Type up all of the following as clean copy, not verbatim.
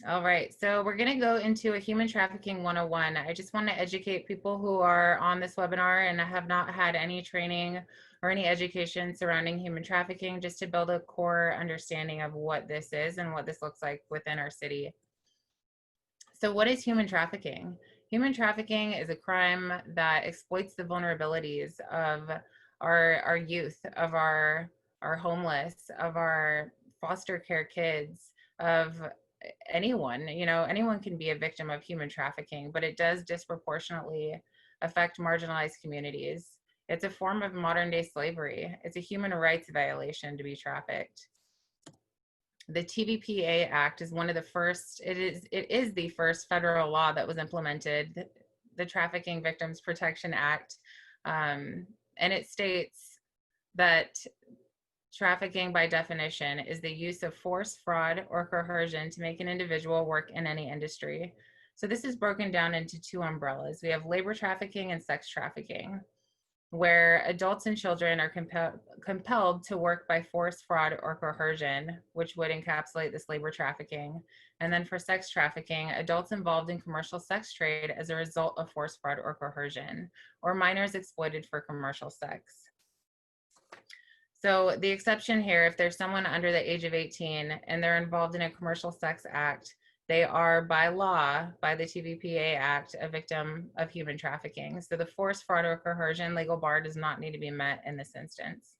All right, so we're going to go into a human trafficking 101. I just want to educate people who are on this webinar and have not had any training or any education surrounding human trafficking, just to build a core understanding of what this is and what this looks like within our city. So what is human trafficking? Human trafficking is a crime that exploits the vulnerabilities of our youth, of our homeless, of our foster care kids, of anyone. You know, anyone can be a victim of human trafficking, but it does disproportionately affect marginalized communities. It's a form of modern day slavery. It's a human rights violation to be trafficked. The TVPA Act is one of the first, it is the first federal law that was implemented, the Trafficking Victims Protection Act. And it states that trafficking, by definition, is the use of force, fraud, or coercion to make an individual work in any industry. So this is broken down into two umbrellas. We have labor trafficking and sex trafficking, where adults and children are compelled to work by force, fraud, or coercion, which would encapsulate this labor trafficking. And then for sex trafficking, adults involved in commercial sex trade as a result of force, fraud, or coercion, or minors exploited for commercial sex. So the exception here, if there's someone under the age of 18 and they're involved in a commercial sex act, they are by law, by the TVPA Act, a victim of human trafficking. So the force, fraud, or coercion legal bar does not need to be met in this instance.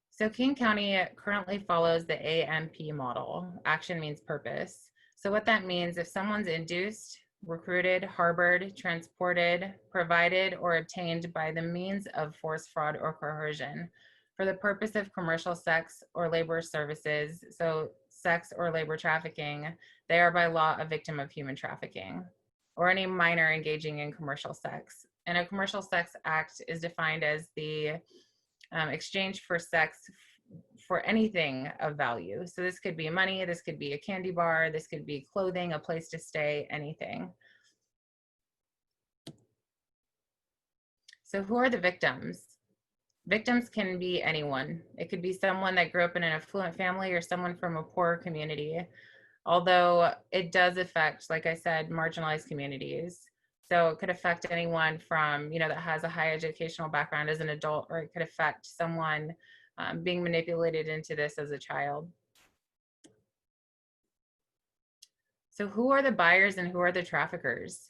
So King County currently follows the AMP model. Action means purpose. So what that means, if someone's induced, recruited, harbored, transported, provided, or obtained by the means of force, fraud, or coercion for the purpose of commercial sex or labor services, so sex or labor trafficking, they are by law a victim of human trafficking, or any minor engaging in commercial sex. And a commercial sex act is defined as the exchange for sex for anything of value. So this could be money, this could be a candy bar, this could be clothing, a place to stay, anything. So who are the victims? Victims can be anyone. It could be someone that grew up in an affluent family or someone from a poor community, although it does affect, like I said, marginalized communities. So it could affect anyone from, you know, that has a high educational background as an adult, or it could affect someone being manipulated into this as a child. So who are the buyers and who are the traffickers?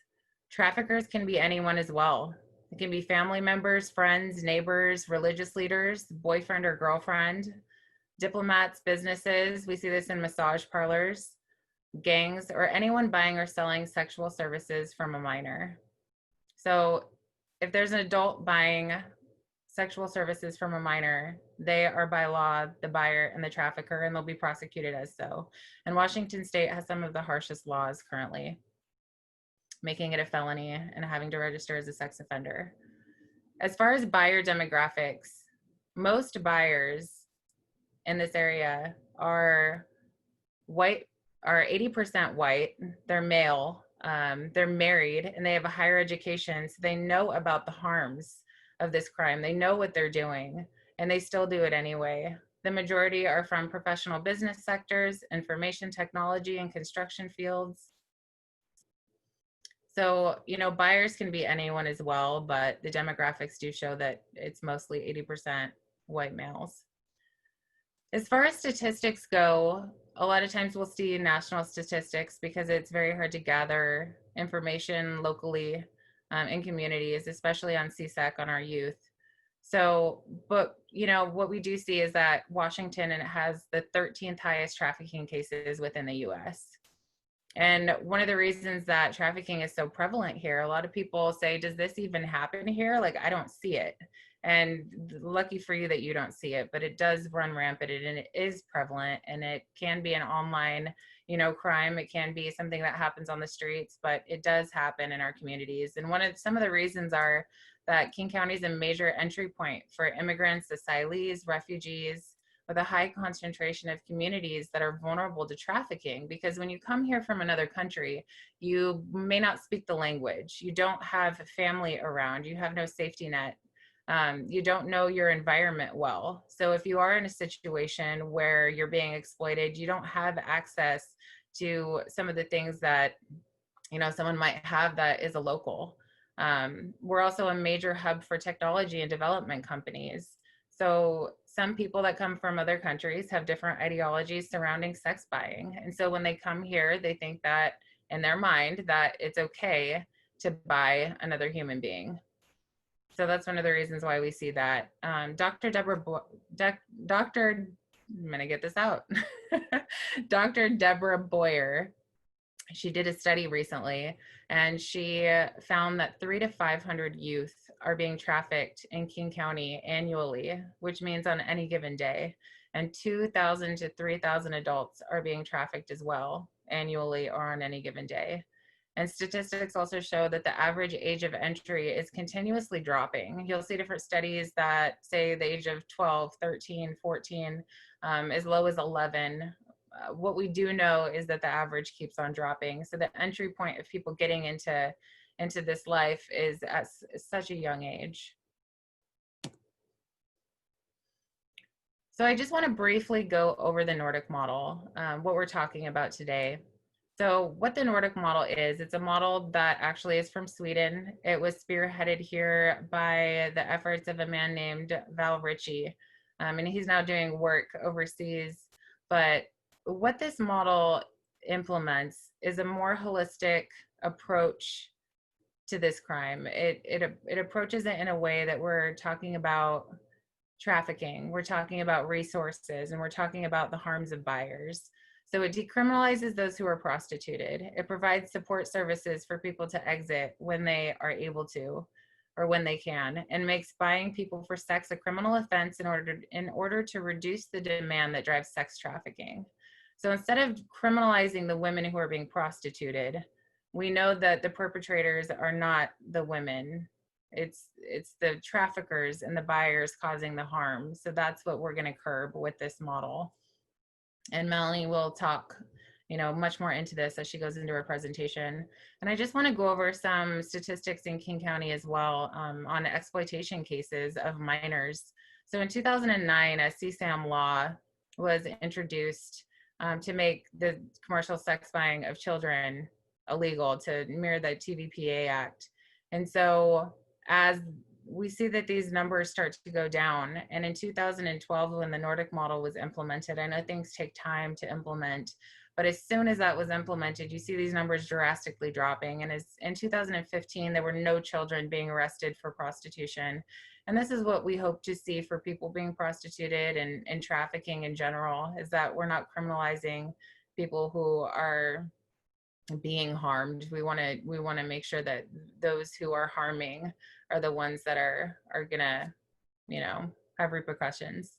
Traffickers can be anyone as well. It can be family members, friends, neighbors, religious leaders, boyfriend or girlfriend, diplomats, businesses. We see this in massage parlors, gangs, or anyone buying or selling sexual services from a minor. So if there's an adult buying sexual services from a minor, they are by law the buyer and the trafficker, and they'll be prosecuted as so. And Washington State has some of the harshest laws currently, making it a felony and having to register as a sex offender. As far as buyer demographics, most buyers in this area are white, are 80% white, they're male, they're married, and they have a higher education, so they know about the harms of this crime. They know what they're doing, and they still do it anyway. The majority are from professional business sectors, information technology, and construction fields. So, you know, buyers can be anyone as well, but the demographics do show that it's mostly 80% white males. As far as statistics go, a lot of times we'll see national statistics because it's very hard to gather information locally in communities, especially on CSEC, on our youth. So, but, you know, what we do see is that Washington, and it has the 13th highest trafficking cases within the US. And one of the reasons that trafficking is so prevalent here, a lot of people say, does this even happen here? Like, I don't see it. And lucky for you that you don't see it, but it does run rampant, and it is prevalent, and it can be an online, you know, crime. It can be something that happens on the streets, but it does happen in our communities. And some of the reasons are that King County is a major entry point for immigrants, asylees, refugees, with a high concentration of communities that are vulnerable to trafficking. Because when you come here from another country, you may not speak the language. You don't have family around. You have no safety net. You don't know your environment well. So if you are in a situation where you're being exploited, you don't have access to some of the things that someone might have that is a local. We're also a major hub for technology and development companies. So some people that come from other countries have different ideologies surrounding sex buying. And so when they come here, they think that in their mind that it's okay to buy another human being. So that's one of the reasons why we see that. Dr. Dr. I'm going to get this out. Dr. Deborah Boyer, she did a study recently, and she found that 300 to 500 youth are being trafficked in King County annually, which means on any given day. And 2,000 to 3,000 adults are being trafficked as well annually or on any given day. And statistics also show that the average age of entry is continuously dropping. You'll see different studies that say the age of 12, 13, 14, as low as 11. What we do know is that the average keeps on dropping. So the entry point of people getting into this life is at such a young age. So I just want to briefly go over the Nordic model, what we're talking about today. So what the Nordic model is, it's a model that actually is from Sweden. It was spearheaded here by the efforts of a man named Val Ritchie, and he's now doing work overseas. But what this model implements is a more holistic approach to this crime. It approaches it in a way that we're talking about trafficking, we're talking about resources, and we're talking about the harms of buyers. So it decriminalizes those who are prostituted. It provides support services for people to exit when they are able to or when they can, and makes buying people for sex a criminal offense in order to reduce the demand that drives sex trafficking. So instead of criminalizing the women who are being prostituted, we know that the perpetrators are not the women. It's the traffickers and the buyers causing the harm. So that's what we're going to curb with this model. And Melanie will talk much more into this as she goes into her presentation. And I just want to go over some statistics in King County as well on exploitation cases of minors. So in 2009, a CSAM law was introduced to make the commercial sex buying of children illegal, to mirror the TVPA Act. And so as we see that these numbers start to go down, and in 2012, when the Nordic model was implemented, I know things take time to implement, but as soon as that was implemented, you see these numbers drastically dropping. And as in 2015, there were no children being arrested for prostitution. And this is what we hope to see for people being prostituted and trafficking in general, is that we're not criminalizing people who are being harmed. We want to make sure that those who are harming are the ones that are gonna have repercussions.